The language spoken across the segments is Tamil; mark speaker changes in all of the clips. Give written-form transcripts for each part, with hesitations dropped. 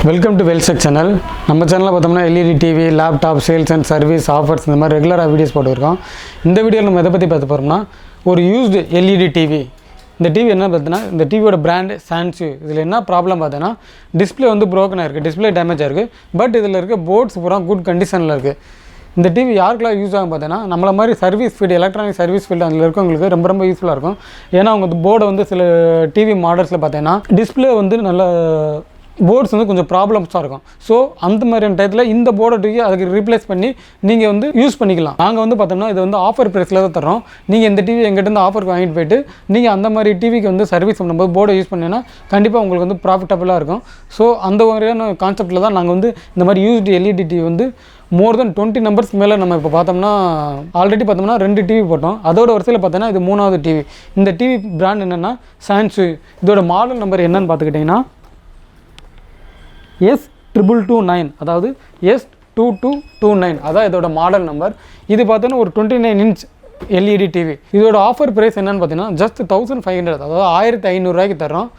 Speaker 1: Welcome to வெல்செக் channel. நம்ம சேனலில் பார்த்தோம்னா LED TV, laptop, sales and service offers இந்த மாதிரி ரெகுலராக வீடியோஸ் போட்டுருக்கோம். இந்த வீடியோவில் நம்ம எதை பற்றி பார்த்து போகிறோம்னா, ஒரு யூஸ்டு எல்இடி டிவி. இந்த டிவி என்ன பார்த்தீங்கன்னா, இந்த டிவியோட பிராண்டு சான்சு. இதில் என்ன ப்ராப்ளம் பார்த்தீங்கன்னா, டிஸ்பிளே வந்து ப்ரோக்கனாக இருக்குது, டிஸ்பிளே டேமேஜாக இருக்குது. பட் இதில் இருக்க போர்ட்ஸ் பூரா குட் கண்டிஷனில் இருக்குது. இந்த டிவி யாருக்கெல்லாம் யூஸ் ஆகும் பார்த்தீங்கன்னா, நம்மள மாதிரி service field, electronic service field அதில் இருக்கவங்களுக்கு ரொம்ப யூஸ்ஃபுல்லாக இருக்கும். ஏன்னா அவங்க போர்டை வந்து சில டிவி மாடல்ஸில் பார்த்தீங்கன்னா டிஸ்பிளே வந்து நல்ல போர்ட்ஸ் வந்து கொஞ்சம் ப்ராப்ளம்ஸாக இருக்கும். ஸோ அந்த மாதிரியான டயத்தில் இந்த போர்டை தூக்கி அதுக்கு ரீப்ளேஸ் பண்ணி நீங்கள் வந்து யூஸ் பண்ணிக்கலாம். நாங்கள் வந்து பார்த்தோம்னா இது வந்து ஆஃபர் ப்ரைஸில் தான் தரோம். நீங்கள் இந்த டிவி எங்கிட்ட ஆஃபருக்கு வாங்கிட்டு போயிட்டு நீங்கள் அந்த மாதிரி டிவிக்கு வந்து சர்வீஸ் பண்ணும்போது போர்டை யூஸ் பண்ணிங்கன்னா கண்டிப்பாக உங்களுக்கு வந்து ப்ராஃபிட்டபுளாக இருக்கும். ஸோ அந்த மாதிரியான கான்செப்ட்டில் தான் நாங்கள் வந்து இந்த மாதிரி யூஸ்டு எல்இடி டிவி வந்து மோர் தென் 20 நம்பர்ஸ் மேலே நம்ம இப்போ பார்த்தோம்னா ஆல்ரெடி பார்த்தோம்னா 2 டிவி போட்டோம். அதோட வரிசையில் பார்த்தோன்னா இது 3வது டிவி. இந்த டிவி பிராண்ட் என்னென்னா சான்சு. இதோட மாடல் நம்பர் என்னன்னு பார்த்துக்கிட்டிங்கன்னா S2229, அதாவது S2229 அதான் இதோட மாடல் நம்பர். இது பார்த்தோன்னா ஒரு 29 இன்ச் எல்இடி டிவி. இதோட ஆஃபர் ப்ரைஸ் என்னென்னு பார்த்தீங்கன்னா ஜஸ்ட் 1500, அதாவது 1500 ரூபாய்க்கு தரோம்.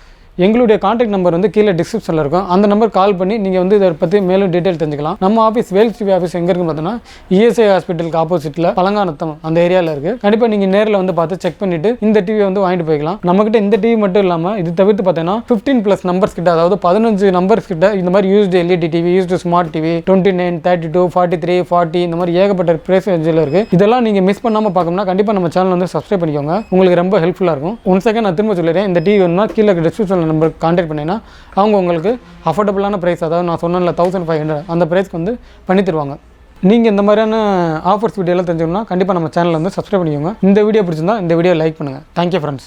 Speaker 1: எங்களுடைய கான்டாக்ட் நம்பர் வந்து கீழே டிஸ்கிரிப்ஷனில் இருக்கும். அந்த நம்பர் கால் பண்ணி நீங்கள் வந்து இதை பற்றி மேலும் டீட்டெயில் தெரிஞ்சுக்கலாம். நம்ம ஆஃபீஸ் வேல்ஸ் டிவி ஆஃபீஸ் எங்கே இருக்குன்னு பார்த்தோன்னா இஎஸ்ஐ ஹாஸ்பிட்டலுக்கு ஆப்போசிட்டில் பழங்கானத்தம் அந்த ஏரியாவில் இருக்குது. கண்டிப்பாக நீங்கள் நேரில் வந்து பார்த்து செக் பண்ணிவிட்டு இந்த டிவியை வந்து வாங்கிட்டு போய்க்கலாம். நம்மக்கிட்ட இந்த டிவி மட்டும் இல்லாமல் இது தவிர்த்து பார்த்தீங்கன்னா 15+ நம்பர்ஸ் கிட்ட, அதாவது 15 நம்பர்ஸ் கிட்ட இந்த மாதிரி used LED TV, used smart TV 29, 32, 43, 40 இந்த மாதிரி ஏகப்பட்ட ப்ரைஸ் ரேஞ்சில் இருக்குது. இதெல்லாம் நீங்கள் மிஸ் பண்ணாமல் பார்க்கணும்னா கண்டிப்பாக நம்ம சேனல் வந்து சப்ஸ்கிரைப் பண்ணிக்கோங்க. உங்களுக்கு ரொம்ப ஹெல்ப்ஃபுல்லாக இருக்கும். ஒன் செகண்ட் நான் திரும்ப சொல்லிடுறேன். இந்த டிவி வேணும்னா கீழே டிஸ்கிரிப்ஷனில் நம்பருக்கு கான்டாக்ட் பண்ணிங்கன்னா அவங்க உங்களுக்கு அஃபோர்டபுளான ப்ரைஸ், அதாவது நான் சொன்னேன்ல 1500 அந்த ப்ரைஸ்க்கு வந்து பண்ணி தருவாங்க. நீங்கள் இந்த மாதிரியான ஆஃபர்ஸ் வீடியோலாம் தெரிஞ்சுக்கணும்னா கண்டிப்பாக நம்ம சேனலில் வந்து சப்ஸ்கிரைப் பண்ணிக்கோங்க. இந்த வீடியோ பிடிச்சிருந்தா இந்த வீடியோ லைக் பண்ணுங்கள். Thank you friends.